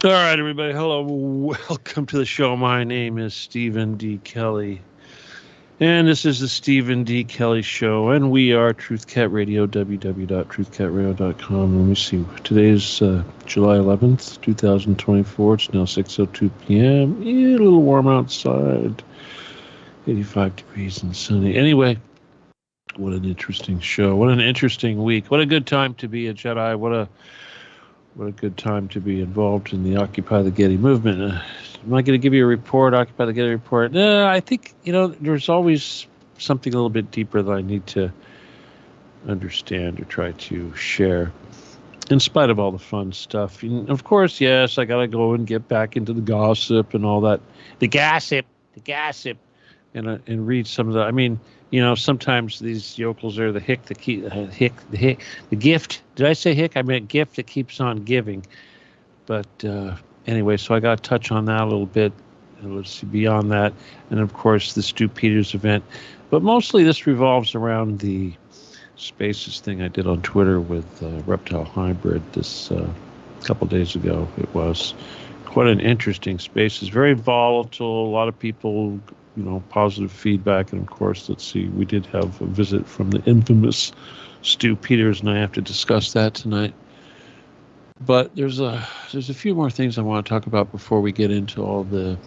All right, everybody. Hello. Welcome to the show. My name is Stephen D. Kelly, and this is the Stephen D. Kelly Show, and we are Truth Cat Radio, www.truthcatradio.com. Let me see. Today's July 11th, 2024. It's now 6:02 p.m. A little warm outside. 85 degrees and sunny. Anyway, what an interesting show. What an interesting week. What a good time to be a Jedi. What a good time to be involved in the Occupy the Getty movement. Am I going to give you a report, Occupy the Getty report? I think, there's always something a little bit deeper that I need to understand or try to share, in spite of all the fun stuff. And of course, yes, I got to go and get back into the gossip and all that. The gossip, and read some of the, sometimes these yokels are the hick, the gift. Did I say hick? I meant gift that keeps on giving. But anyway, so I got to touch on that a little bit. And let's see, beyond that. And of course, the Stu Peters event. But mostly this revolves around the Spaces thing I did on Twitter with Reptile Hybrid this couple days ago. It was quite an interesting Spaces. Very volatile. A lot of people, positive feedback. And of course, let's see, we did have a visit from the infamous Stu Peters, and I have to discuss that tonight. But there's a few more things I want to talk about before we get into all the,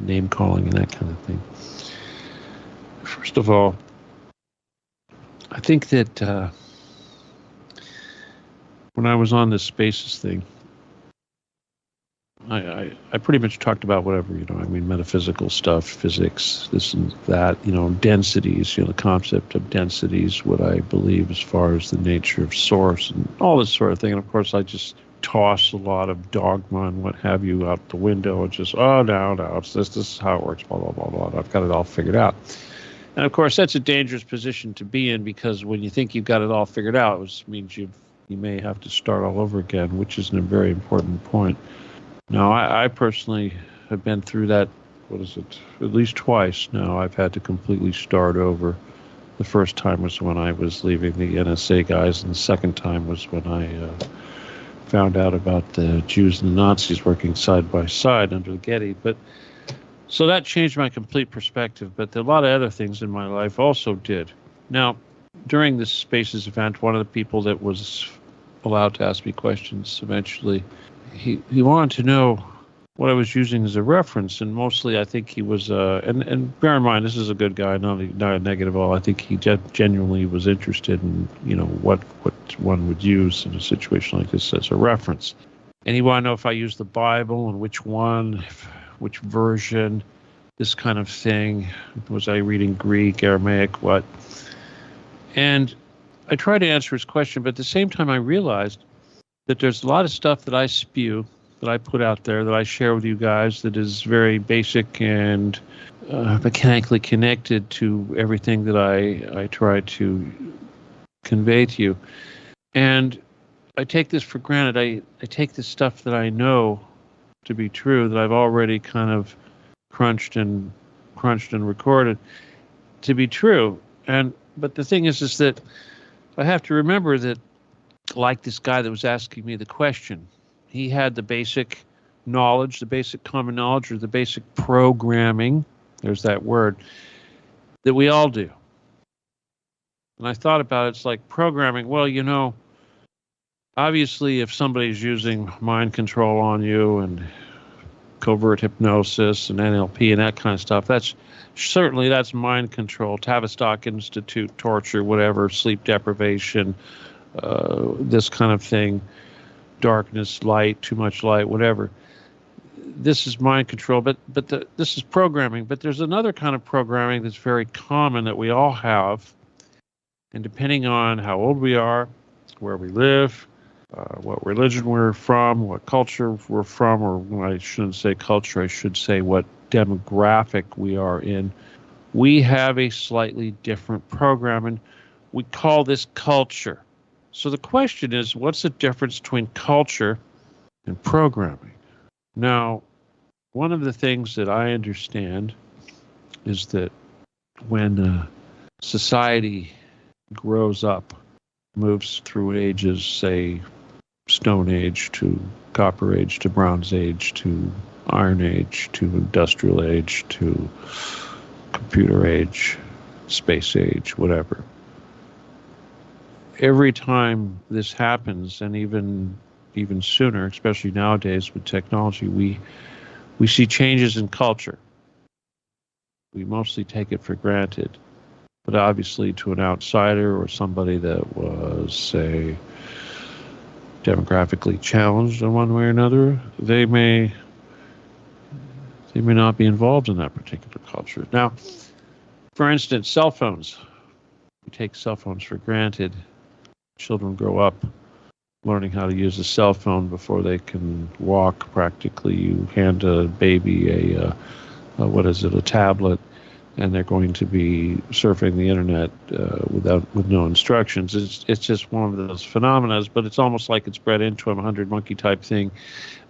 name calling and that kind of thing. First of all, I think that when I was on this Spaces thing, I pretty much talked about whatever, metaphysical stuff, physics, this and that, densities, the concept of densities, what I believe as far as the nature of source and all this sort of thing. And of course, I just toss a lot of dogma and what have you out the window and just, no, it's this is how it works, blah, blah, blah, blah. I've got it all figured out. And of course, that's a dangerous position to be in, because when you think you've got it all figured out, it means you may have to start all over again, which is a very important point. Now, I personally have been through that, at least twice now. I've had to completely start over. The first time was when I was leaving the NSA guys, and the second time was when I found out about the Jews and the Nazis working side by side under the Getty. So that changed my complete perspective, but a lot of other things in my life also did. Now, during this Spaces event, one of the people that was allowed to ask me questions eventually, he wanted to know what I was using as a reference, and mostly I think he was, and bear in mind, this is a good guy, not a negative at all. I think he genuinely was interested in, what one would use in a situation like this as a reference. And he wanted to know if I used the Bible and which one, which version, this kind of thing. Was I reading Greek, Aramaic, what? And I tried to answer his question, but at the same time I realized that there's a lot of stuff that I spew, that I put out there, that I share with you guys, that is very basic and mechanically connected to everything that I try to convey to you. And I take this for granted. I take the stuff that I know to be true, that I've already kind of crunched and recorded, to be true. But the thing is that I have to remember that, like this guy that was asking me the question, he had the basic knowledge, the basic common knowledge, or the basic programming, there's that word, that we all do. And I thought about it, it's like programming. Well, obviously if somebody's using mind control on you and covert hypnosis and NLP and that kind of stuff, that's mind control. Tavistock Institute, torture, whatever, sleep deprivation, this kind of thing, darkness, light, too much light, whatever. This is mind control, but this is programming. But there's another kind of programming that's very common that we all have, and depending on how old we are, where we live, what religion we're from, what culture we're from, or I shouldn't say culture, I should say what demographic we are in, we have a slightly different program, and we call this culture. So the question is, what's the difference between culture and programming? Now, one of the things that I understand is that when society grows up, moves through ages, say Stone Age to Copper Age to Bronze Age to Iron Age to Industrial Age to Computer Age, Space Age, whatever. Every time this happens, and even sooner, especially nowadays with technology, we see changes in culture. We mostly take it for granted. But obviously to an outsider or somebody that was, say, demographically challenged in one way or another, they may not be involved in that particular culture. Now, for instance, cell phones. We take cell phones for granted. Children grow up learning how to use a cell phone before they can walk practically. You hand a baby a tablet, and they're going to be surfing the internet with no instructions. It's just one of those phenomena, but it's almost like it's bred into them, 100 monkey type thing.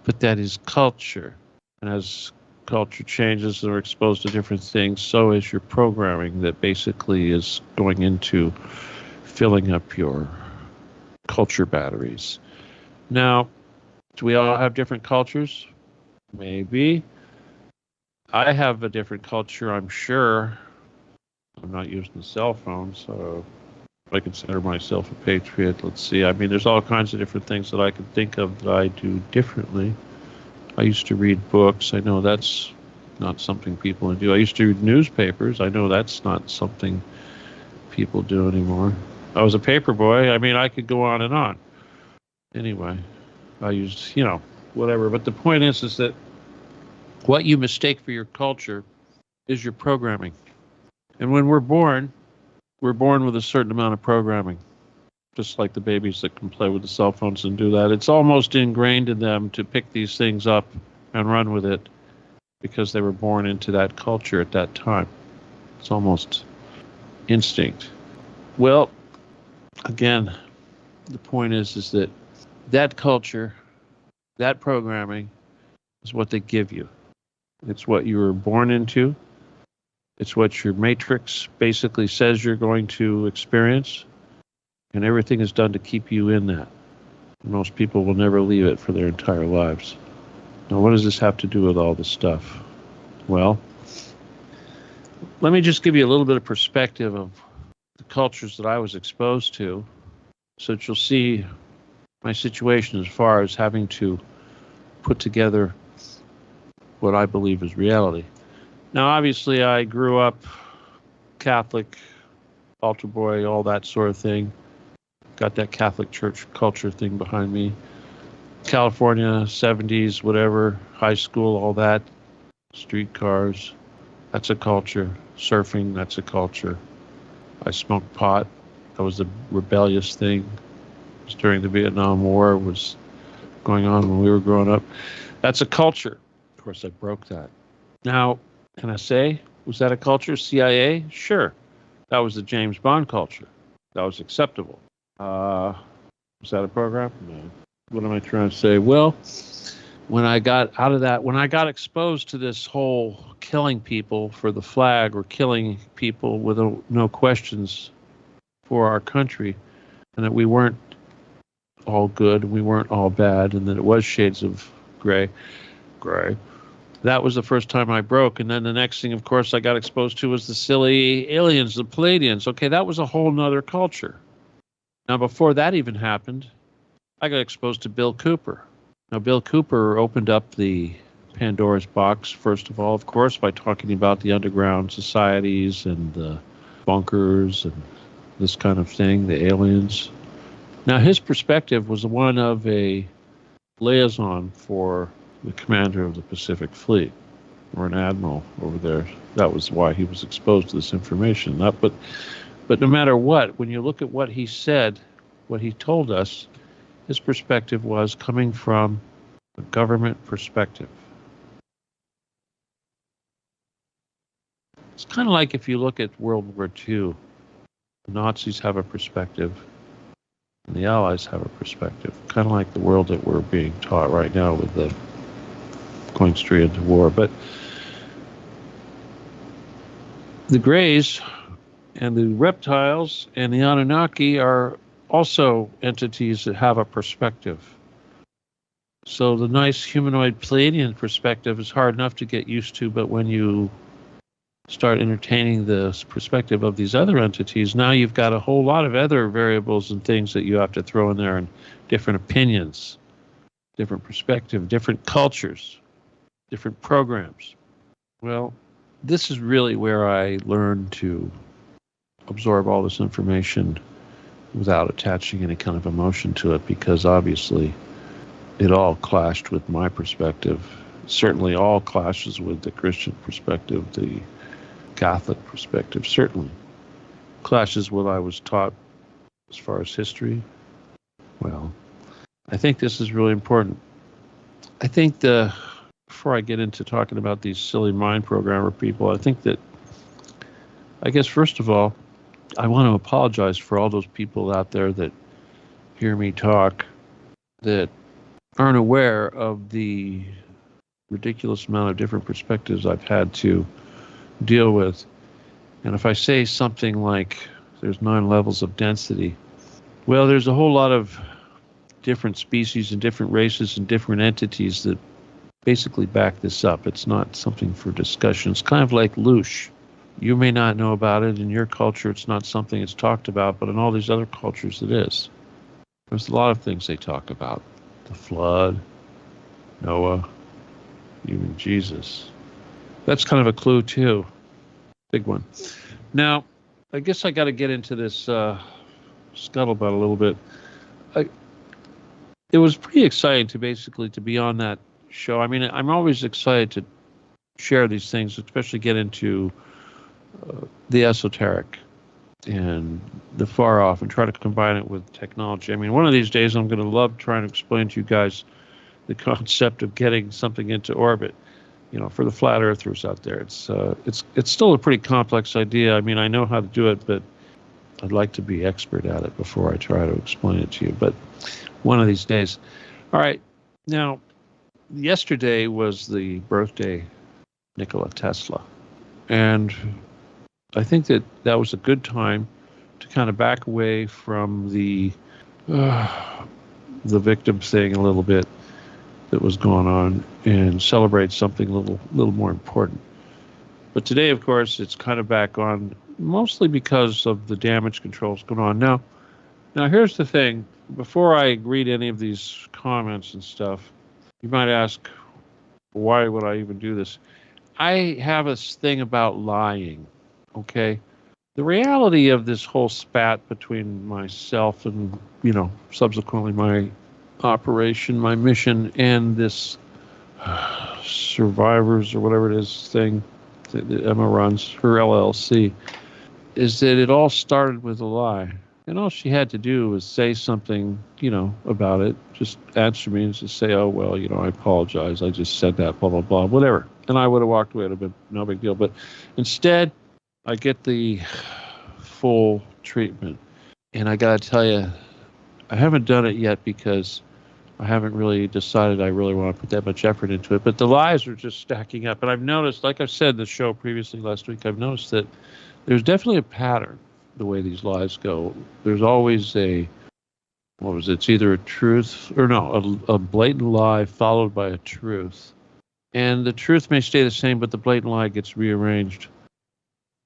But that is culture. And as culture changes and are exposed to different things, so is your programming that basically is going into filling up your culture batteries. Now, do we all have different cultures? Maybe. I have a different culture, I'm sure. I'm not using the cell phone, so I consider myself a patriot. Let's see. I mean, there's all kinds of different things that I can think of that I do differently. I used to read books. I know that's not something people do. I used to read newspapers. I know that's not something people do anymore. I was a paper boy. I mean, I could go on and on. Anyway, I used, whatever. But the point is that what you mistake for your culture is your programming. And when we're born with a certain amount of programming, just like the babies that can play with the cell phones and do that. It's almost ingrained in them to pick these things up and run with it because they were born into that culture at that time. It's almost instinct. Well, again, the point is that culture, that programming is what they give you. It's what you were born into. It's what your matrix basically says you're going to experience. And everything is done to keep you in that. Most people will never leave it for their entire lives. Now, what does this have to do with all this stuff? Well, let me just give you a little bit of perspective of the cultures that I was exposed to, so that you'll see my situation as far as having to put together what I believe is reality. Now, obviously, I grew up Catholic, altar boy, all that sort of thing. Got that Catholic church culture thing behind me. California, 70s, whatever, high school, all that. Streetcars, that's a culture. Surfing, that's a culture. I smoked pot. That was a rebellious thing. It was during the Vietnam War, was going on when we were growing up. That's a culture. Of course, I broke that. Now, can I say, was that a culture? CIA? Sure. That was the James Bond culture. That was acceptable. Was that a program? No. What am I trying to say? Well, when I got out of that, when I got exposed to this whole killing people for the flag or killing people with no questions for our country, and that we weren't all good, we weren't all bad, and that it was shades of gray. That was the first time I broke. And then the next thing, of course, I got exposed to was the silly aliens, the Palladians. Okay, that was a whole nother culture. Now, before that even happened, I got exposed to Bill Cooper. Now, Bill Cooper opened up the Pandora's box, first of all, of course, by talking about the underground societies and the bunkers and this kind of thing, the aliens. Now, his perspective was the one of a liaison for the commander of the Pacific Fleet, or an admiral over there. That was why he was exposed to this information. But no matter what, when you look at what he said, what he told us, his perspective was coming from a government perspective. It's kind of like if you look at World War II, the Nazis have a perspective, and the Allies have a perspective. Kind of like the world that we're being taught right now with the going straight into war. But the Greys and the reptiles and the Anunnaki are also entities that have a perspective. So the nice humanoid Pleiadian perspective is hard enough to get used to, but when you start entertaining the perspective of these other entities, now you've got a whole lot of other variables and things that you have to throw in there, and different opinions, different perspective, different cultures, different programs. Well, this is really where I learned to absorb all this information without attaching any kind of emotion to it, because obviously it all clashed with my perspective. Certainly all clashes with the Christian perspective, the Catholic perspective, certainly clashes with what I was taught as far as history. Well, I think this is really important. I think before I get into talking about these silly mind programmer people, I guess first of all, I want to apologize for all those people out there that hear me talk that aren't aware of the ridiculous amount of different perspectives I've had to deal with. And if I say something like there's 9 levels of density, well, there's a whole lot of different species and different races and different entities that basically back this up. It's not something for discussion. It's kind of like Loosh. You may not know about it. In your culture, it's not something that's talked about, but in all these other cultures, it is. There's a lot of things they talk about. The flood, Noah, even Jesus. That's kind of a clue, too. Big one. Now, I guess I got to get into this scuttlebutt a little bit. It was pretty exciting to be on that show. I mean, I'm always excited to share these things, especially get into the esoteric and the far off and try to combine it with technology. I mean, one of these days I'm going to love trying to explain to you guys the concept of getting something into orbit, for the flat earthers out there. It's still a pretty complex idea. I mean, I know how to do it, but I'd like to be expert at it before I try to explain it to you. But one of these days. All right. Now, yesterday was the birthday of Nikola Tesla. And I think that was a good time to kind of back away from the victim thing a little bit that was going on and celebrate something a little more important. But today, of course, it's kind of back on, mostly because of the damage controls going on. Now here's the thing. Before I read any of these comments and stuff, you might ask, why would I even do this? I have a thing about lying, okay? The reality of this whole spat between myself and, subsequently my operation, my mission, and this Survivors or whatever it is thing that Emma runs, her LLC, is that it all started with a lie. And all she had to do was say something, about it. Just answer me and just say, oh, well, I apologize. I just said that, blah, blah, blah, whatever. And I would have walked away. It would have been no big deal. But instead, I get the full treatment. And I got to tell you, I haven't done it yet because I haven't really decided I really want to put that much effort into it. But the lies are just stacking up. And I've noticed, like I said in the show previously last week, I've noticed that there's definitely a pattern the way these lies go. There's always it's either a truth or a blatant lie followed by a truth. And the truth may stay the same, but the blatant lie gets rearranged.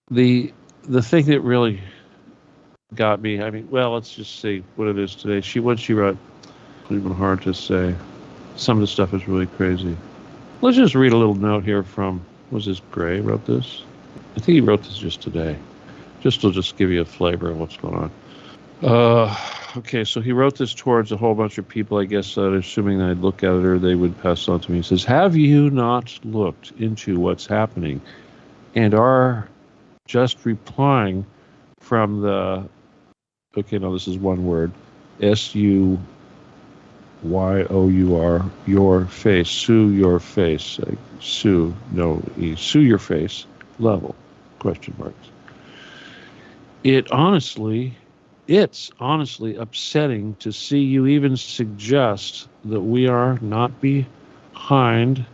The thing that really got me, let's just see what it is today. What she wrote, even hard to say. Some of the stuff is really crazy. Let's just read a little note here from, was this Gray wrote this? I think he wrote this just today. Just to give you a flavor of what's going on. Okay, so he wrote this towards a whole bunch of people, I guess, assuming that I'd look at it or they would pass on to me. He says, have you not looked into what's happening and are just replying from the, this is one word, SUYOUR, your face, sue your face, sue your face, level, question marks. It's honestly upsetting to see you even suggest that we are not behind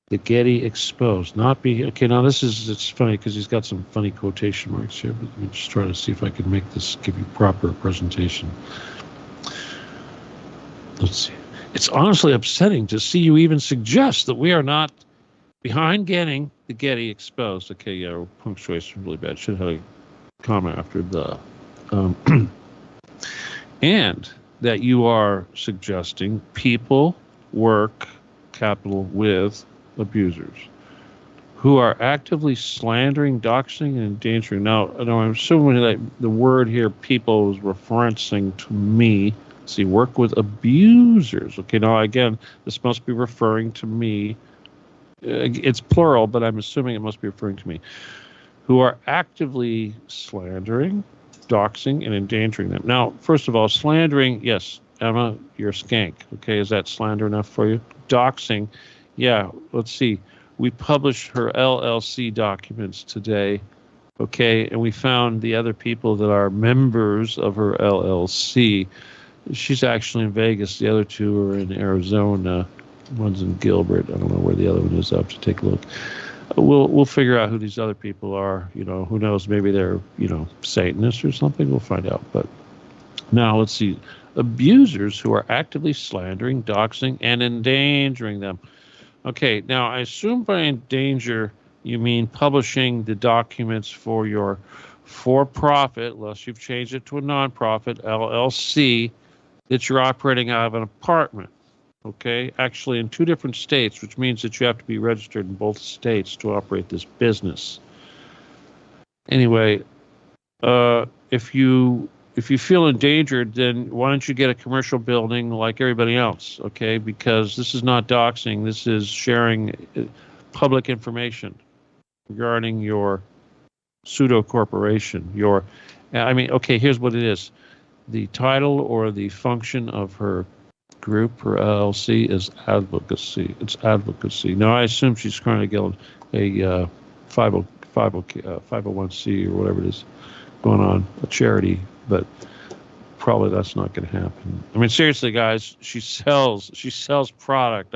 the Getty exposed. Now it's funny because he's got some funny quotation marks here, but let me just try to see if I can make this give you proper presentation. Let's see. It's honestly upsetting to see you even suggest that we are not behind getting the Getty exposed. Okay, yeah, punctuation really bad. Should have had a comma after the. And that you are suggesting people work capital with abusers who are actively slandering, doxing, and endangering. Now, I'm assuming that the word here, people, is referencing to me. See, work with abusers. Okay, now again, this must be referring to me. It's plural, but I'm assuming it must be referring to me. Who are actively slandering, doxing, and endangering them. Now, first of all, slandering, yes, Emma, you're a skank. Okay, is that slander enough for you? Doxing, yeah, let's see. We published her LLC documents today, okay, and we found the other people that are members of her LLC. She's actually in Vegas. The other two are in Arizona. One's in Gilbert. I don't know where the other one is. I'll have to take a look. We'll figure out who these other people are. You know, who knows? Maybe they're, Satanists or something. We'll find out. But now let's see. Abusers who are actively slandering, doxing, and endangering them. Okay, now I assume by endanger you mean publishing the documents for your for-profit, unless you've changed it to a non-profit, LLC, that you're operating out of an apartment. Okay, actually in 2 different states, which means that you have to be registered in both states to operate this business. Anyway, if you feel endangered, then why don't you get a commercial building like everybody else, okay? Because this is not doxing. This is sharing public information regarding your pseudo-corporation. Okay, here's what it is. The title or the function of her group, her LLC, is advocacy. It's advocacy. Now, I assume she's currently getting a 501c or whatever it is going on, a charity, but probably that's not going to happen. I mean, seriously, guys, she sells product.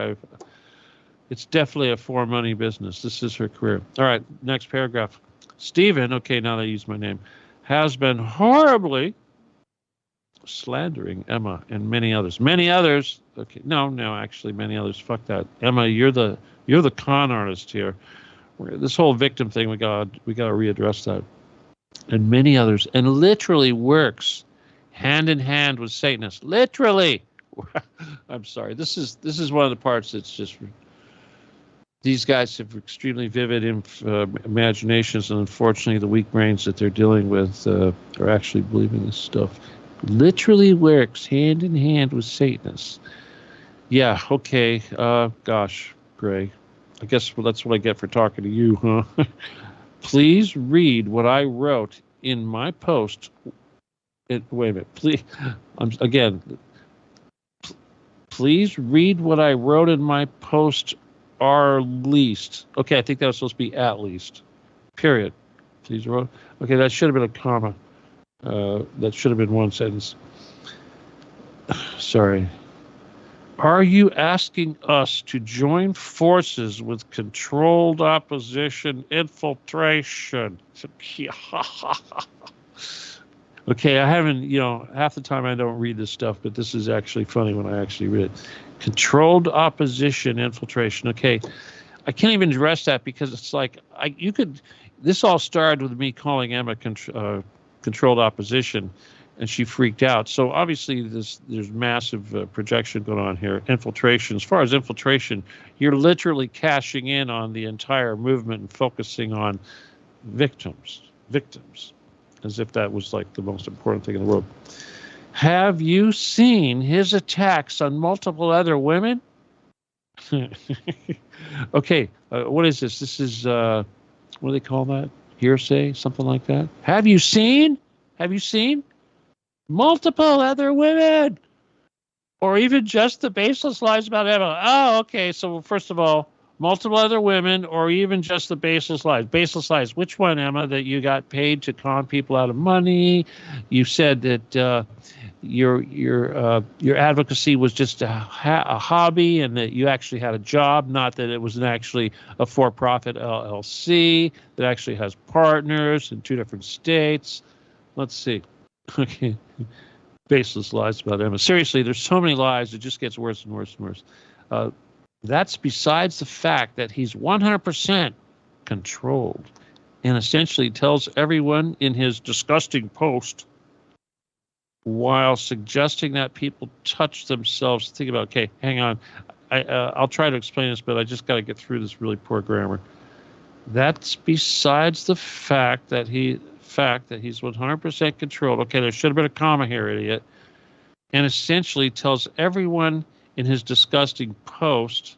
It's definitely a for money business. This is her career. All right, next paragraph. Stephen, okay, now that I use my name, has been horribly slandering Emma and many others. Many others. Okay, no, actually, many others. Fuck that. Emma, you're the con artist here. This whole victim thing, we got to readdress that. And many others, and literally works hand in hand with Satanists. Literally. I'm sorry. This is one of the parts that's just. These guys have extremely vivid imaginations, and unfortunately, the weak brains that they're dealing with are actually believing this stuff. Literally works hand in hand with Satanists. Yeah. Okay. Gosh, Gray. I guess that's what I get for talking to you, huh? Please read what I wrote in my post. Wait a minute, please. Please read what I wrote in my post. Are least. Okay, I think that was supposed to be at least. Period. Please wrote. Okay, that should have been a comma. That should have been one sentence. Sorry. Are you asking us to join forces with controlled opposition infiltration? Okay, I haven't, half the time I don't read this stuff, but this is actually funny when I actually read it. Controlled opposition infiltration. Okay, I can't even address that because it's like, this all started with me calling Emma controlled opposition, and she freaked out. So obviously there's massive projection going on here. Infiltration. As far as infiltration, you're literally cashing in on the entire movement and focusing on victims, as if that was like the most important thing in the world. Have you seen his attacks on multiple other women? Okay, what is this? This is, what do they call that? Hearsay, something like that? Have you seen multiple other women? Or even just the baseless lies about Emma? Oh, okay, so first of all, multiple other women, or even just the baseless lies. Baseless lies. Which one, Emma? That you got paid to con people out of money? You said that your advocacy was just a hobby, and that you actually had a job, not that it was actually a for-profit LLC that actually has partners in 2 different states. Let's see. Okay. baseless lies about Emma. Seriously, there's so many lies, it just gets worse and worse and worse. That's besides the fact that he's 100% controlled and essentially tells everyone in his disgusting post while suggesting that people touch themselves. Think about, okay, hang on. I'll try to explain this, but I just got to get through this really poor grammar. That's besides the fact that he's 100% controlled. Okay, there should have been a comma here, idiot. And essentially tells everyone in his disgusting post,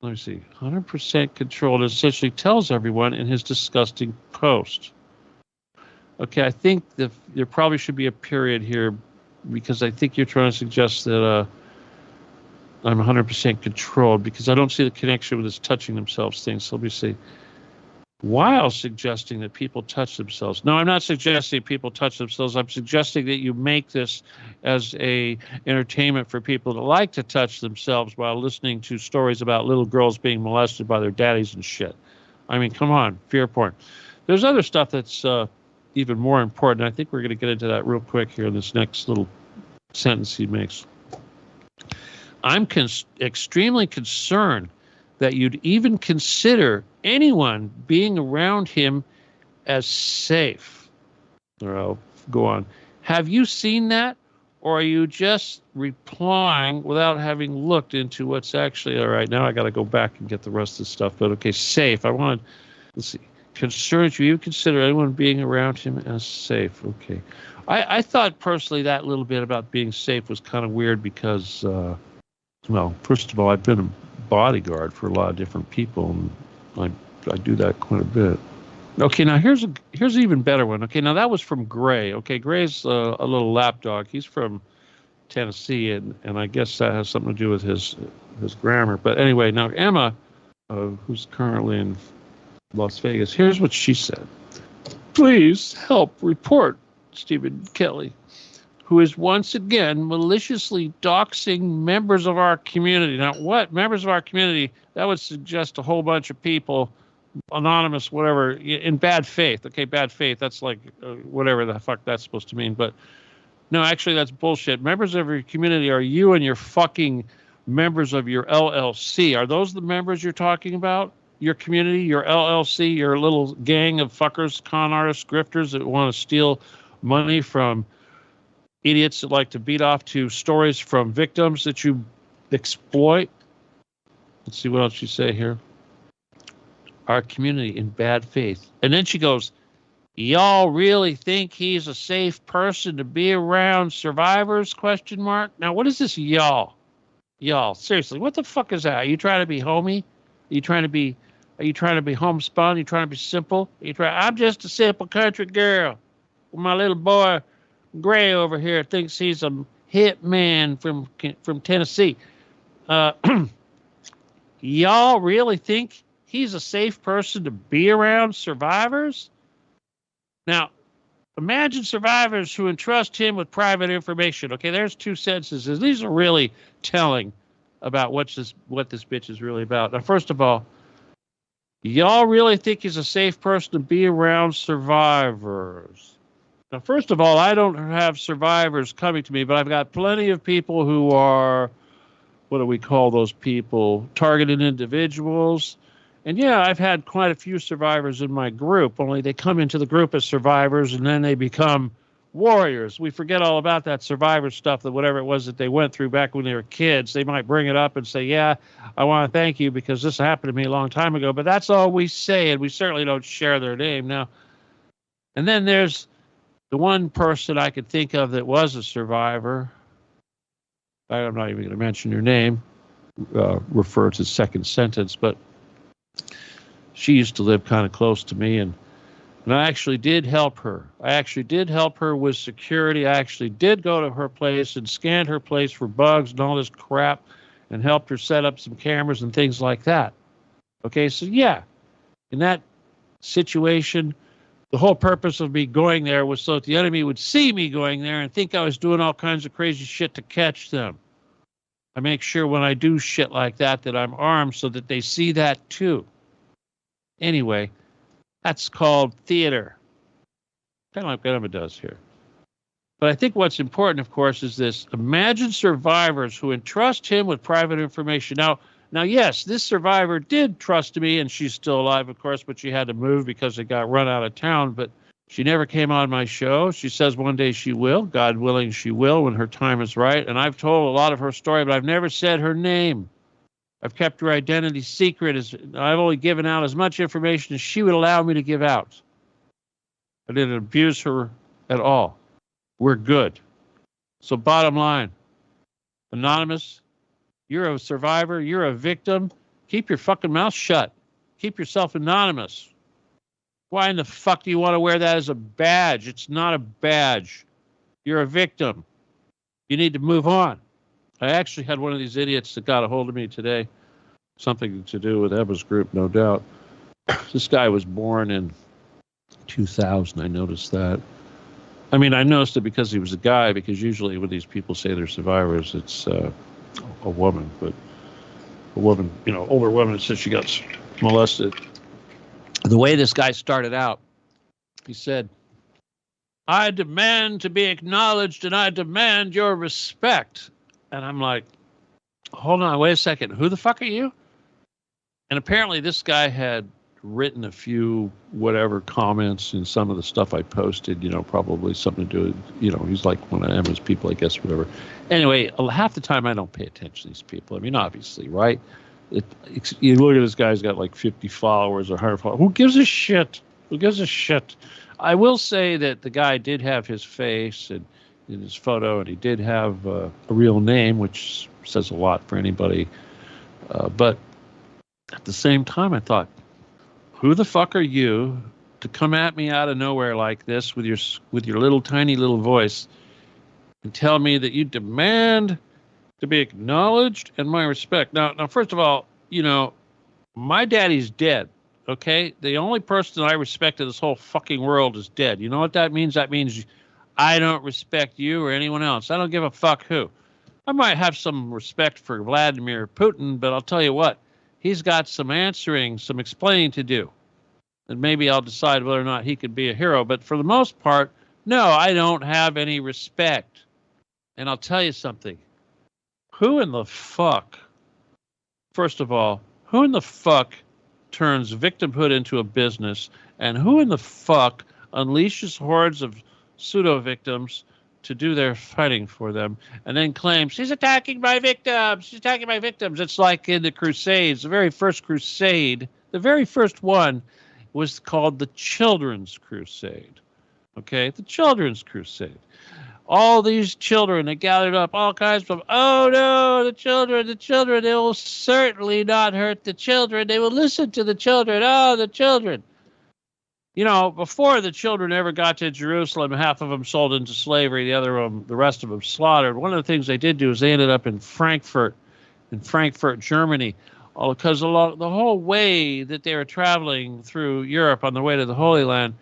let me see, 100% controlled, essentially tells everyone in his disgusting post. Okay, I think there probably should be a period here because I think you're trying to suggest that I'm 100% controlled because I don't see the connection with this touching themselves thing. So let me see. While suggesting that people touch themselves. No, I'm not suggesting people touch themselves. I'm suggesting that you make this as a entertainment for people that like to touch themselves while listening to stories about little girls being molested by their daddies and shit. I mean, come on, fear porn. There's other stuff that's even more important. I think we're going to get into that real quick here in this next little sentence he makes. I'm extremely concerned that you'd even consider anyone being around him as safe. Or I'll go on. Have you seen that? Or are you just replying without having looked into what's actually, all right, now I got to go back and get the rest of the stuff. But okay, safe. Let's see. Concerned you even consider anyone being around him as safe. Okay. I thought personally that little bit about being safe was kind of weird because, well, first of all, I've been a bodyguard for a lot of different people, and I do that quite a bit. Okay, now here's an even better one. Okay, now that was from Gray. Okay, Gray's a little lapdog. He's from Tennessee, and I guess that has something to do with his grammar. But anyway, now Emma, who's currently in Las Vegas, here's what she said. Please help report Stephen Kelly, who is once again maliciously doxing members of our community. Now, what? Members of our community? That would suggest a whole bunch of people, anonymous, whatever, in bad faith. Okay, bad faith, that's like whatever the fuck that's supposed to mean. But no, actually, that's bullshit. Members of your community are you and your fucking members of your LLC. Are those the members you're talking about? Your community, your LLC, your little gang of fuckers, con artists, grifters that want to steal money from idiots that like to beat off to stories from victims that you exploit. Let's see what else you say here. Our community in bad faith. And then she goes, y'all really think he's a safe person to be around survivors? ? Now, what is this y'all? Y'all, seriously, what the fuck is that? Are you trying to be homey? Are you trying to be homespun? Are you trying to be simple? I'm just a simple country girl. My little boy Gray over here thinks he's a hit man from Tennessee. Y'all really think he's a safe person to be around survivors? Now, imagine survivors who entrust him with private information. Okay, there's two sentences. These are really telling about what this bitch is really about. Now, first of all, y'all really think he's a safe person to be around survivors? Now, first of all, I don't have survivors coming to me, but I've got plenty of people who are, what do we call those people? Targeted individuals. And yeah, I've had quite a few survivors in my group, only they come into the group as survivors and then they become warriors. We forget all about that survivor stuff, that whatever it was that they went through back when they were kids. They might bring it up and say, yeah, I want to thank you because this happened to me a long time ago. But that's all we say, and we certainly don't share their name. Now, and then there's the one person I could think of that was a survivor. I'm not even going to mention her name, refer to the second sentence, but she used to live kind of close to me, and I actually did help her. I actually did help her with security. I actually did go to her place and scanned her place for bugs and all this crap and helped her set up some cameras and things like that. Okay, so yeah, in that situation, the whole purpose of me going there was so that the enemy would see me going there and think I was doing all kinds of crazy shit to catch them. I make sure when I do shit like that that I'm armed so that they see that too. Anyway, that's called theater. Kind of like what Emma does here. But I think what's important, of course, is this. Imagine survivors who entrust him with private information. Now, yes, this survivor did trust me, and she's still alive, of course, but she had to move because it got run out of town. But she never came on my show. She says one day she will. God willing, she will when her time is right. And I've told a lot of her story, but I've never said her name. I've kept her identity secret. I've only given out as much information as she would allow me to give out. I didn't abuse her at all. We're good. So bottom line, Anonymous, you're a survivor. You're a victim. Keep your fucking mouth shut. Keep yourself anonymous. Why in the fuck do you want to wear that as a badge? It's not a badge. You're a victim. You need to move on. I actually had one of these idiots that got a hold of me today. Something to do with Emma's group, no doubt. This guy was born in 2000. I noticed that. I mean, I noticed it because he was a guy, because usually when these people say they're survivors, it's a woman. But a woman, older woman that says she got molested. The way this guy started out, he said, I demand to be acknowledged and I demand your respect. And I'm like, hold on, wait a second. Who the fuck are you? And apparently this guy had written a few whatever comments in some of the stuff I posted, probably something to do with, he's like one of Emma's people, I guess, whatever. Anyway, half the time I don't pay attention to these people. I mean, obviously, right? You look at this guy's got like 50 followers or 100 followers. Who gives a shit? Who gives a shit? I will say that the guy did have his face and in his photo, and he did have a real name, which says a lot for anybody. But at the same time, I thought, who the fuck are you to come at me out of nowhere like this with your little tiny little voice and tell me that you demand to be acknowledged and my respect? Now, first of all, my daddy's dead. Okay, the only person I respect in this whole fucking world is dead. You know what that means? That means I don't respect you or anyone else. I don't give a fuck who. I might have some respect for Vladimir Putin, but I'll tell you what, he's got some explaining to do. And maybe I'll decide whether or not he could be a hero. But for the most part, no, I don't have any respect. And I'll tell you something. Who in the fuck, first of all, who in the fuck turns victimhood into a business? And who in the fuck unleashes hordes of pseudo-victims to do their fighting for them and then claims, she's attacking my victims, she's attacking my victims? It's like in the Crusades, the very first crusade, the very first one was called the Children's Crusade. Okay, the Children's Crusade. All these children, they gathered up all kinds of, oh no, the children, they will certainly not hurt the children. They will listen to the children. Oh, the children. Before the children ever got to Jerusalem, half of them sold into slavery, the rest of them slaughtered. One of the things they did do is they ended up in Frankfurt, Germany, because the whole way that they were traveling through Europe on the way to the Holy Land,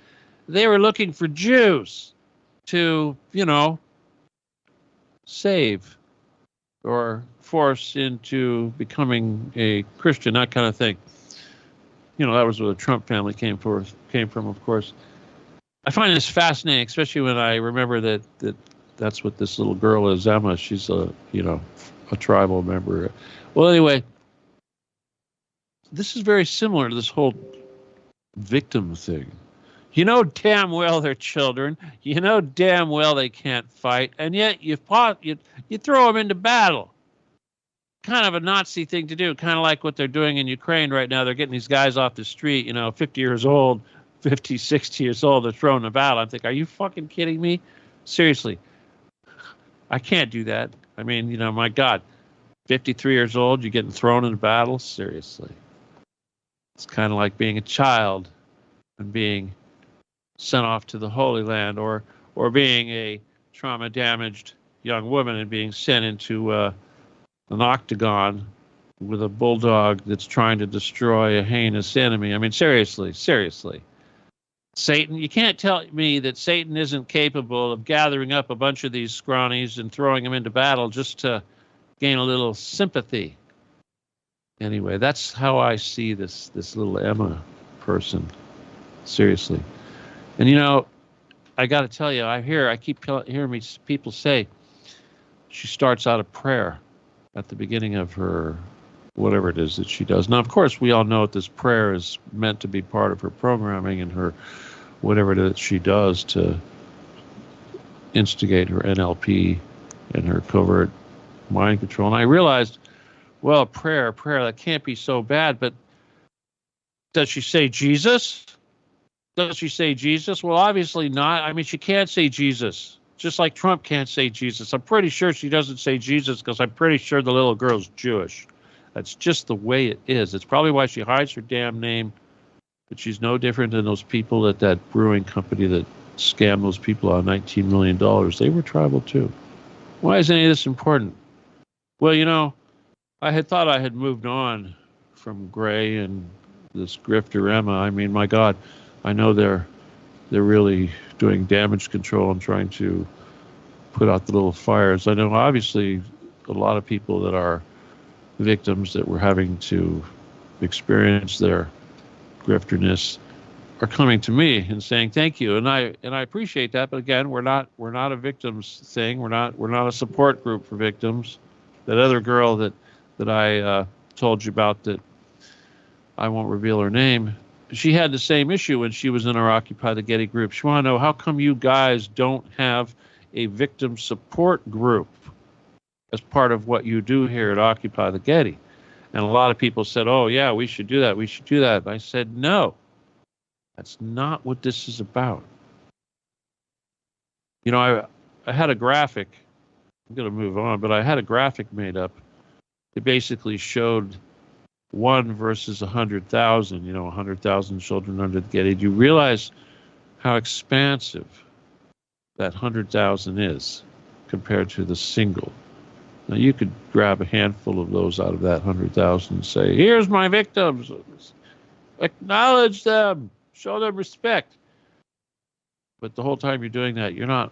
they were looking for Jews to, save or force into becoming a Christian, that kind of thing. That was where the Trump family came from, of course. I find this fascinating, especially when I remember that's what this little girl is, Emma. She's a tribal member. Well, anyway, this is very similar to this whole victim thing. You know damn well they're children. You know damn well they can't fight, and yet you throw them into battle. Kind of a Nazi thing to do, kind of like what they're doing in Ukraine right now. They're getting these guys off the street, 50 years old, 50, 60 years old, they're thrown in battle. I'm thinking, are you fucking kidding me? Seriously. I can't do that. I mean, my God, 53 years old, you're getting thrown in battle? Seriously. It's kind of like being a child and being sent off to the Holy Land, or being a trauma-damaged young woman and being sent into an octagon with a bulldog that's trying to destroy a heinous enemy. I mean, seriously. Satan, you can't tell me that Satan isn't capable of gathering up a bunch of these scrawnies and throwing them into battle just to gain a little sympathy. Anyway, that's how I see this little Emma person. Seriously. And I got to tell you, I keep hearing people say she starts out a prayer at the beginning of her whatever it is that she does. Now, of course, we all know that this prayer is meant to be part of her programming and her whatever it is she does to instigate her NLP and her covert mind control. And I realized, well, prayer, that can't be so bad. But does she say Jesus? Does she say Jesus? Well, obviously not. I mean, she can't say Jesus, just like Trump can't say Jesus. I'm pretty sure she doesn't say Jesus because I'm pretty sure the little girl's Jewish. That's just the way it is. It's probably why she hides her damn name. But she's no different than those people at that brewing company that scammed those people out of $19 million. They were tribal too. Why is any of this important? Well, you know, I had thought I had moved on from Gray and this grifter Emma. I mean, my God, I know they're really doing damage control and trying to put out the little fires. I know obviously a lot of people that are victims that were having to experience their grifterness are coming to me and saying thank you, and I appreciate that. But again, we're not a victims thing. We're not a support group for victims. That other girl that I told you about, that I won't reveal her name, she had the same issue when she was in our Occupy the Getty group. She wanted to know, how come you guys don't have a victim support group as part of what you do here at Occupy the Getty? And a lot of people said, oh, yeah, we should do that. We should do that. And I said, no, that's not what this is about. You know, I had a graphic. I'm going to move on, but I had a graphic made up. It basically showed 1 versus 100,000, 100,000 children under the Getty. Do you realize how expansive that 100,000 is compared to the single? Now, you could grab a handful of those out of that 100,000 and say, here's my victims. Acknowledge them. Show them respect. But the whole time you're doing that, you're not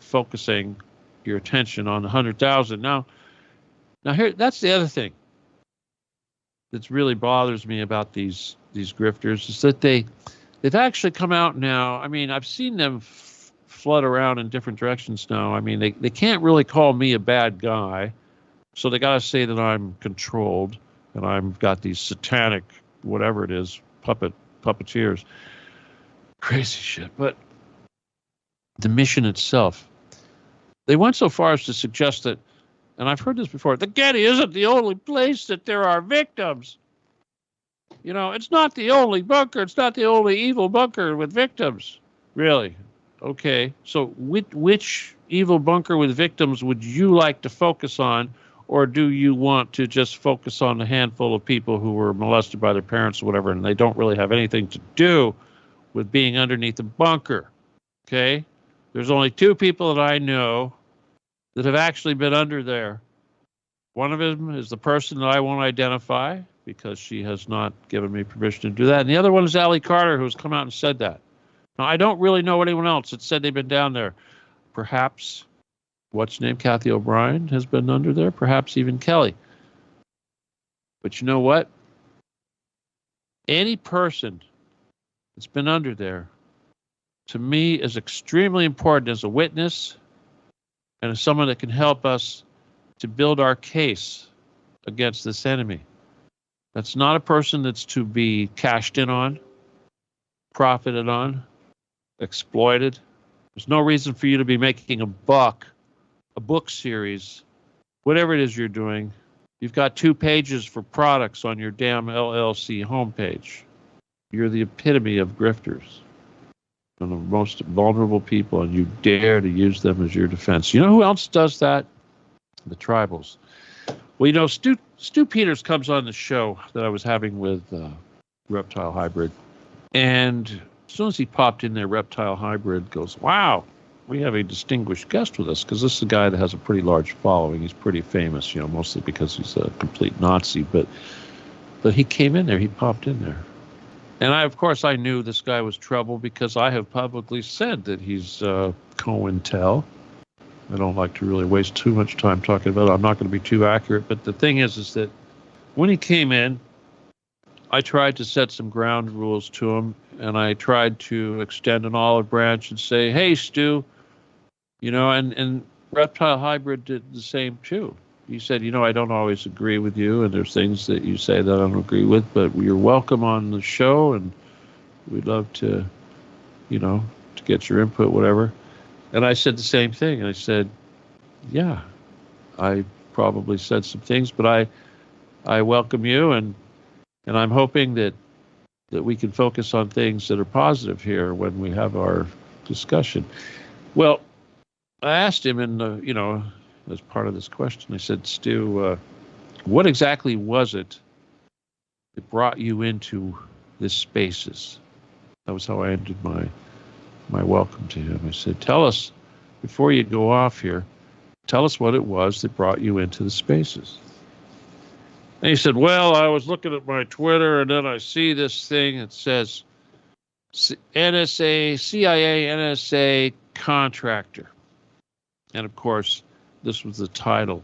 focusing your attention on the 100,000. Now here, that's the other thing that really bothers me about these grifters, is that they've actually come out now. I mean, I've seen them flood around in different directions now. I mean, they can't really call me a bad guy, so they got to say that I'm controlled and I've got these satanic, whatever it is, puppeteers, crazy shit. But the mission itself, they went so far as to suggest that, and I've heard this before, the Getty isn't the only place that there are victims. You know, it's not the only bunker. It's not the only evil bunker with victims. Really? Okay. So which evil bunker with victims would you like to focus on? Or do you want to just focus on a handful of people who were molested by their parents or whatever, and they don't really have anything to do with being underneath the bunker? Okay? There's only 2 people that I know that have actually been under there. One of them is the person that I won't identify because she has not given me permission to do that. And the other one is Allie Carter, who's come out and said that. Now, I don't really know anyone else that said they've been down there. Perhaps, what's her name, Kathy O'Brien has been under there. Perhaps even Kelly. But you know what? Any person that's been under there, to me, is extremely important as a witness and as someone that can help us to build our case against this enemy. That's not a person that's to be cashed in on, profited on, exploited. There's no reason for you to be making a book series, whatever it is you're doing. You've got 2 pages for products on your damn LLC homepage. You're the epitome of grifters and the most vulnerable people, and you dare to use them as your defense. You know who else does that? The tribals. Well, you know, Stu Peters comes on the show that I was having with Reptile Hybrid, and as soon as he popped in there, Reptile Hybrid goes, wow, we have a distinguished guest with us, because this is a guy that has a pretty large following. He's pretty famous, you know, mostly because he's a complete Nazi, but he came in there, he popped in there. And of course, I knew this guy was trouble because I have publicly said that he's COINTEL. I don't like to really waste too much time talking about it. I'm not going to be too accurate. But the thing is that when he came in, I tried to set some ground rules to him, and I tried to extend an olive branch and say, "Hey, Stu, and Reptile Hybrid did the same too. He said, I don't always agree with you, and there's things that you say that I don't agree with, but you're welcome on the show, and we'd love to, to get your input, whatever." And I said the same thing. I said, "Yeah, I probably said some things, but I welcome you, and I'm hoping that we can focus on things that are positive here when we have our discussion." Well, I asked him, as part of this question, I said, "Stu, what exactly was it that brought you into this Spaces?" That was how I ended my welcome to him. I said, "Tell us, before you go off here, tell us what it was that brought you into the Spaces." And he said, "Well, I was looking at my Twitter, and then I see this thing that says NSA, CIA, NSA contractor." And of course, this was the title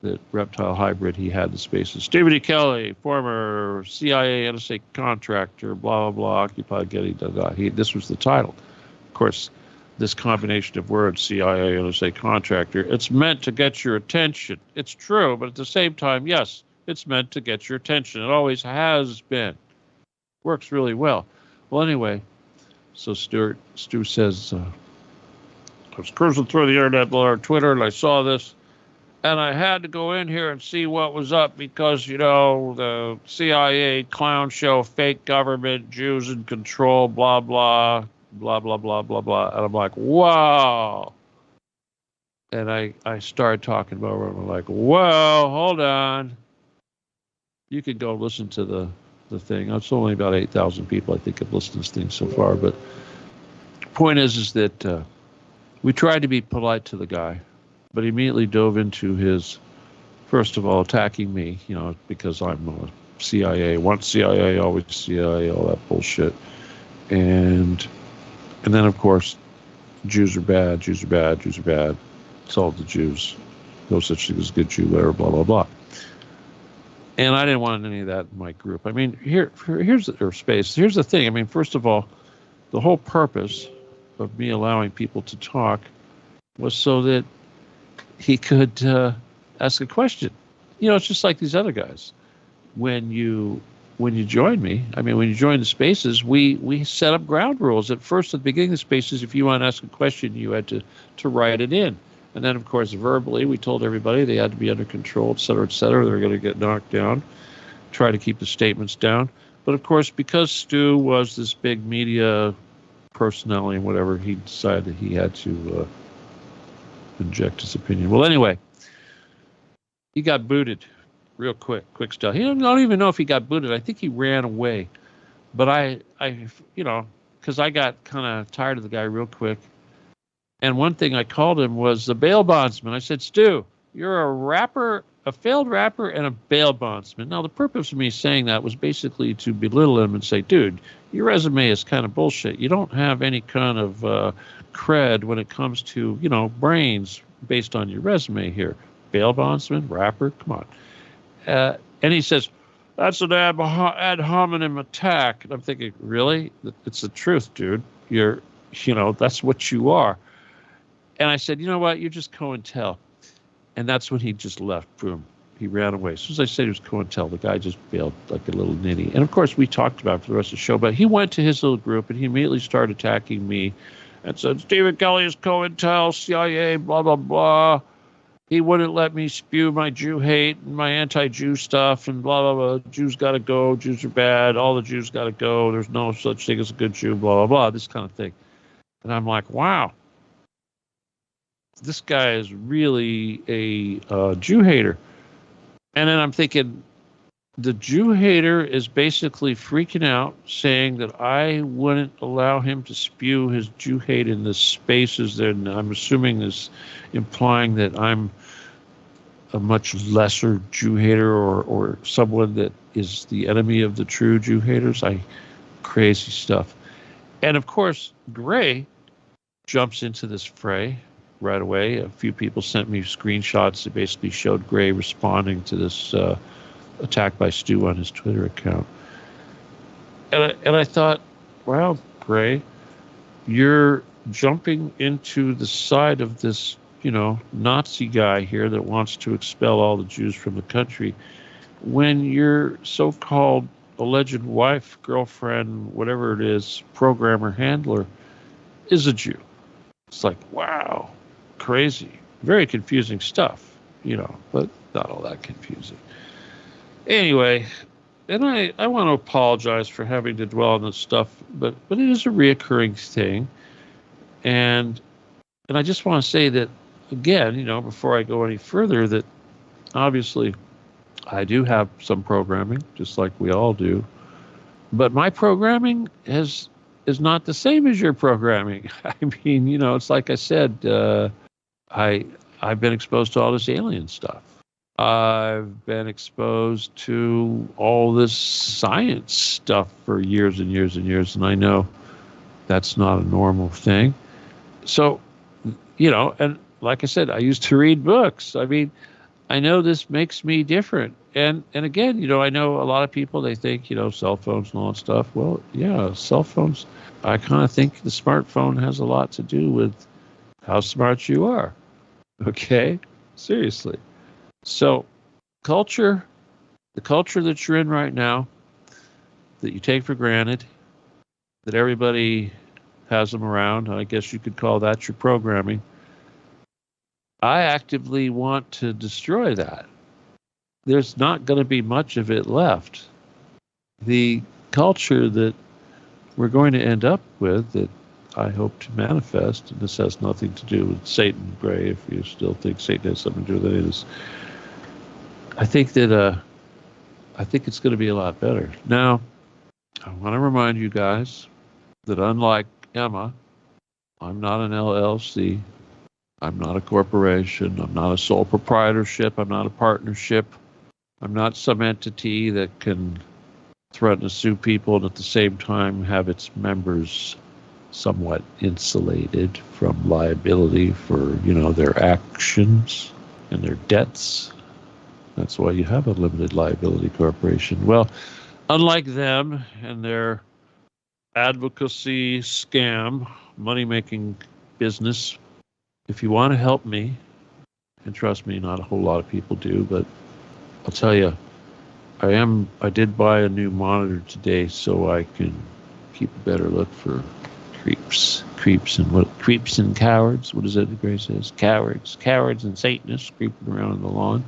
that Reptile Hybrid, he had the Spaces. "Stephen E. Kelly, former CIA, NSA contractor, blah, blah, blah, Occupy Getty, da, da." This was the title. Of course, this combination of words, CIA, NSA contractor, it's meant to get your attention. It's true, but at the same time, yes, it's meant to get your attention. It always has been. Works really well. Well, anyway, so Stu says, "I was cruising through the internet or Twitter, and I saw this, and I had to go in here and see what was up because, the CIA clown show, fake government, Jews in control, blah, blah, blah, blah, blah, blah, blah." And I'm like, wow. And I started talking about it. I'm like, "Whoa, hold on. You could go listen to the thing." It's only about 8,000 people, I think, have listened to this thing so far. But the point is that we tried to be polite to the guy, but he immediately dove into his, first of all, attacking me, because I'm a CIA, once CIA, always CIA, all that bullshit. And then, of course, Jews are bad, Jews are bad, Jews are bad. It's all the Jews. No such thing as a good Jew, whatever, blah, blah, blah. And I didn't want any of that in my group. I mean, here's Space. Here's the thing. I mean, first of all, the whole purpose of me allowing people to talk was so that he could ask a question. It's just like these other guys. When you join me, when you join the Spaces, we set up ground rules. At the beginning of the Spaces, if you want to ask a question, you had to write it in. And then, of course, verbally, we told everybody they had to be under control, et cetera, et cetera. They were going to get knocked down. Try to keep the statements down. But, of course, because Stu was this big media personality and whatever, he decided that he had to inject his opinion. Well, anyway, he got booted real quick stuff. I don't even know if he got booted. I think he ran away. But I because I got kind of tired of the guy real quick. And one thing I called him was the bail bondsman. I said, "Stu, you're a rapper, a failed rapper, and a bail bondsman." Now, the purpose of me saying that was basically to belittle him and say, "Dude, your resume is kind of bullshit. You don't have any kind of cred when it comes to, brains based on your resume here. Bail bondsman, rapper, come on." And he says, "That's an ad hominem attack." And I'm thinking, really? It's the truth, dude. That's what you are. And I said, "You know what? You're just COINTEL." And that's when he just left. Boom. He ran away. As soon as I said he was COINTEL, the guy just bailed like a little nitty. And, of course, we talked about it for the rest of the show. But he went to his little group, and he immediately started attacking me and said, "Stephen Kelly is COINTEL, CIA, blah, blah, blah. He wouldn't let me spew my Jew hate and my anti-Jew stuff and blah, blah, blah. Jews got to go. Jews are bad. All the Jews got to go. There's no such thing as a good Jew, blah, blah, blah," this kind of thing. And I'm like, wow. This guy is really a Jew hater. And then I'm thinking, the Jew hater is basically freaking out, saying that I wouldn't allow him to spew his Jew hate in the Spaces. And I'm assuming this implying that I'm a much lesser Jew hater or someone that is the enemy of the true Jew haters. Crazy stuff. And of course, Gray jumps into this fray right away. A few people sent me screenshots that basically showed Gray responding to this attack by Stu on his Twitter account. And I thought, wow, Gray, you're jumping into the side of this, Nazi guy here that wants to expel all the Jews from the country when your so-called alleged wife, girlfriend, whatever it is, programmer, handler, is a Jew. It's like, wow, crazy. Very confusing stuff, but not all that confusing. Anyway, and I want to apologize for having to dwell on this stuff, but it is a reoccurring thing. And I just want to say that, again, before I go any further, that obviously I do have some programming, just like we all do. But my programming is not the same as your programming. I mean, it's like I said, I've been exposed to all this alien stuff. I've been exposed to all this science stuff for years and years and years, and I know that's not a normal thing. So, and like I said, I used to read books. I mean, I know this makes me different. And again, I know a lot of people, they think, cell phones and all that stuff. Well, yeah, cell phones, I kind of think the smartphone has a lot to do with how smart you are. Okay? Seriously. So, the culture that you're in right now, that you take for granted, that everybody has them around, I guess you could call that your programming. I actively want to destroy that. There's not going to be much of it left. The culture that we're going to end up with, that I hope to manifest, and this has nothing to do with Satan, Gray, if you still think Satan has something to do with it, is I think it's going to be a lot better. Now, I want to remind you guys that unlike Emma, I'm not an LLC. I'm not a corporation. I'm not a sole proprietorship. I'm not a partnership. I'm not some entity that can threaten to sue people and at the same time have its members somewhat insulated from liability for, their actions and their debts. That's why you have a limited liability corporation. Well, unlike them and their advocacy scam, money-making business, if you want to help me, and trust me, not a whole lot of people do, but I'll tell you, I did buy a new monitor today so I can keep a better look for creeps and cowards. What is it Grace says? Cowards and Satanists creeping around on the lawn,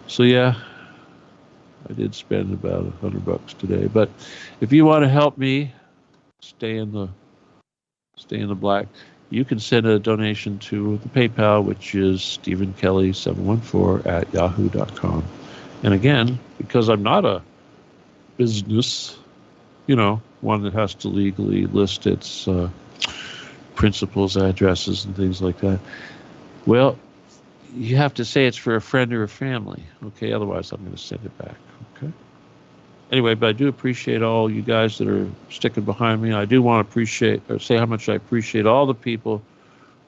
So yeah, I did spend about $100 today. But if you want to help me stay in the black, you can send a donation to the PayPal, which is StephenKelly714@yahoo.com. And again, because I'm not a business, one that has to legally list its principals, addresses, and things like that, well, you have to say it's for a friend or a family, okay? Otherwise, I'm going to send it back, okay? Anyway, but I do appreciate all you guys that are sticking behind me. I do want to say how much I appreciate all the people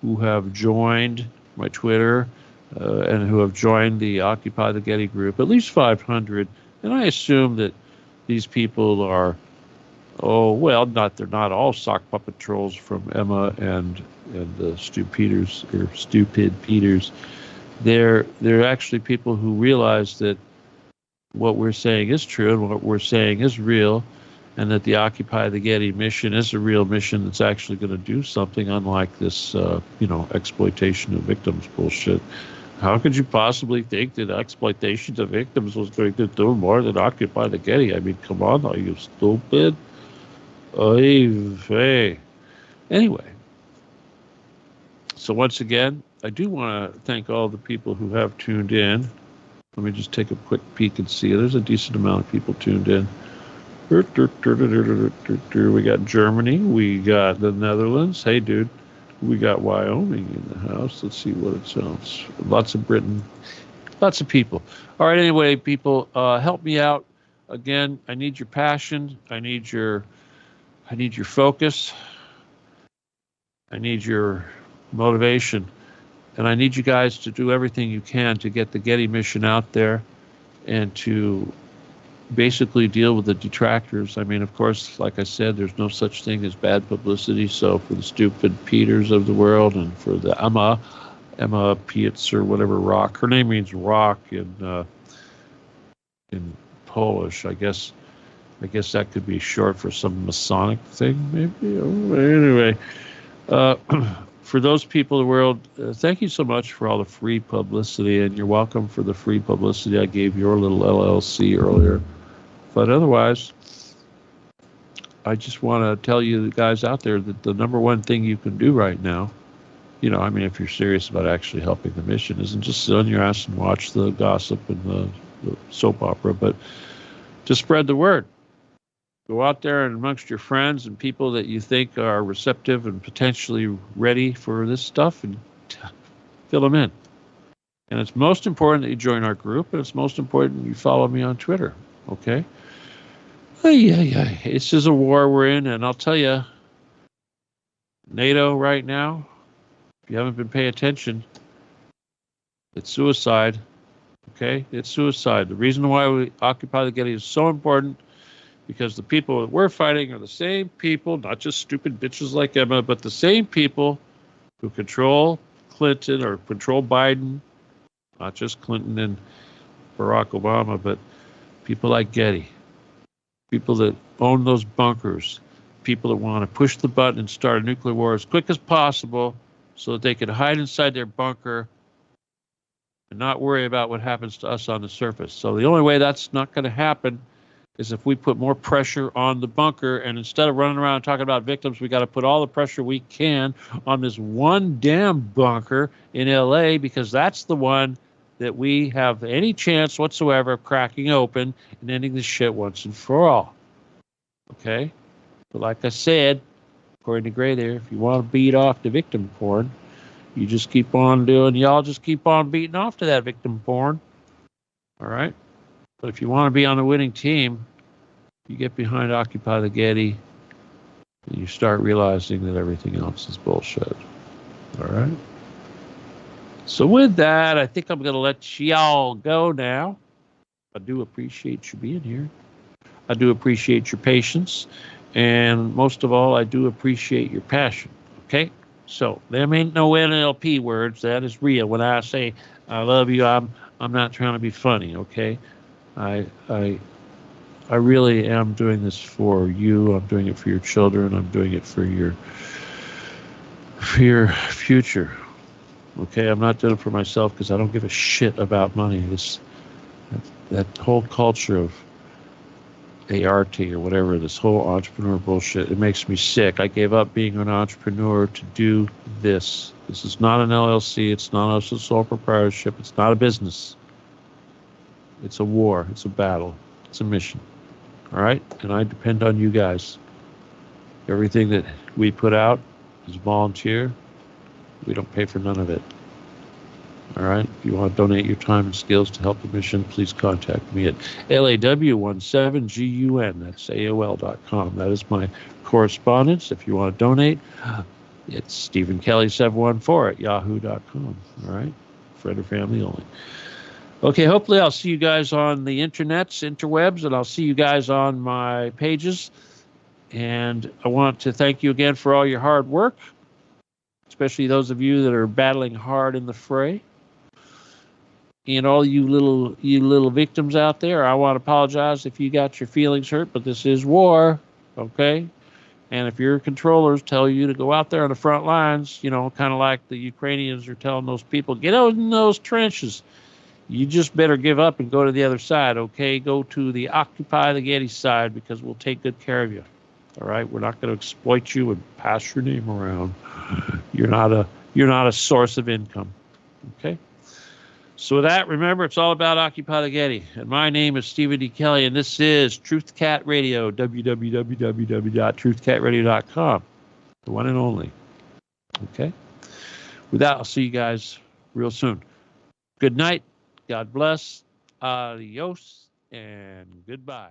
who have joined my Twitter and who have joined the Occupy the Getty group, at least 500. And I assume that these people are, they're not all sock puppet trolls from Emma and Stupid Peters. They're actually people who realize that what we're saying is true and what we're saying is real, and that the Occupy the Getty mission is a real mission that's actually going to do something, unlike this, exploitation of victims bullshit. How could you possibly think that exploitation of victims was going to do more than Occupy the Getty? I mean, come on, are you stupid? Hey. Anyway, so once again, I do want to thank all the people who have tuned in. Let me just take a quick peek and see. There's a decent amount of people tuned in. We got Germany. We got the Netherlands. Hey, dude. We got Wyoming in the house. Let's see what it sounds. Lots of Britain. Lots of people. All right, anyway, people, help me out. Again, I need your passion. I need your focus. I need your motivation. And I need you guys to do everything you can to get the Getty mission out there and to basically deal with the detractors. I mean, of course, like I said, there's no such thing as bad publicity. So for the stupid Peters of the world, and for the Emma Pietz or whatever rock, her name means rock in Polish. I guess that could be short for some Masonic thing, maybe. Anyway, for those people in the world, thank you so much for all the free publicity, and you're welcome for the free publicity I gave your little LLC earlier. But otherwise, I just want to tell you, the guys out there, that the number one thing you can do right now, I mean, if you're serious about actually helping the mission, isn't just sit on your ass and watch the gossip and the soap opera, but to spread the word. Go out there and amongst your friends and people that you think are receptive and potentially ready for this stuff, and fill them in. And it's most important that you join our group, and it's most important you follow me on Twitter, okay? Yeah. It's just a war we're in, and I'll tell you, NATO right now, if you haven't been paying attention, it's suicide, okay? It's suicide. The reason why we occupy the Getty is so important, because the people that we're fighting are the same people, not just stupid bitches like Emma, but the same people who control Clinton or control Biden, not just Clinton and Barack Obama, but people like Getty, people that own those bunkers, people that want to push the button and start a nuclear war as quick as possible so that they can hide inside their bunker and not worry about what happens to us on the surface. So the only way that's not going to happen is if we put more pressure on the bunker, and instead of running around talking about victims, we got to put all the pressure we can on this one damn bunker in LA, because that's the one that we have any chance whatsoever of cracking open and ending this shit once and for all. Okay? But like I said, according to Gray there, if you want to beat off the victim porn, you just keep on doing, y'all just keep on beating off to that victim porn. All right? But if you want to be on the winning team, you get behind Occupy the Getty, and you start realizing that everything else is bullshit. All right? So with that, I think I'm going to let y'all go now. I do appreciate you being here. I do appreciate your patience. And most of all, I do appreciate your passion. Okay? So them ain't no NLP words. That is real. When I say I love you, I'm not trying to be funny, okay? I really am doing this for you. I'm doing it for your children. I'm doing it for your future. Okay, I'm not doing it for myself because I don't give a shit about money. That whole culture of ART or whatever, this whole entrepreneur bullshit, it makes me sick. I gave up being an entrepreneur to do this. This is not an LLC. It's not a sole proprietorship. It's not a business. It's a war. It's a battle. It's a mission. All right? And I depend on you guys. Everything that we put out is volunteer. We don't pay for none of it. All right? If you want to donate your time and skills to help the mission, please contact me at law17gun. That's AOL.com. That is my correspondence. If you want to donate, it's StephenKelly714 at yahoo.com. All right? Friend or family only. Okay, hopefully I'll see you guys on the interwebs, and I'll see you guys on my pages. And I want to thank you again for all your hard work, especially those of you that are battling hard in the fray. And all you little victims out there, I want to apologize if you got your feelings hurt, but this is war, okay? And if your controllers tell you to go out there on the front lines, kind of like the Ukrainians are telling those people, get out in those trenches. You just better give up and go to the other side, okay? Go to the Occupy the Getty side, because we'll take good care of you. All right? We're not going to exploit you and pass your name around. You're not a source of income. Okay? So with that, remember, it's all about Occupy the Getty. And my name is Stephen D. Kelly, and this is Truth Cat Radio, www.truthcatradio.com. The one and only. Okay? With that, I'll see you guys real soon. Good night. God bless. Adios and goodbye.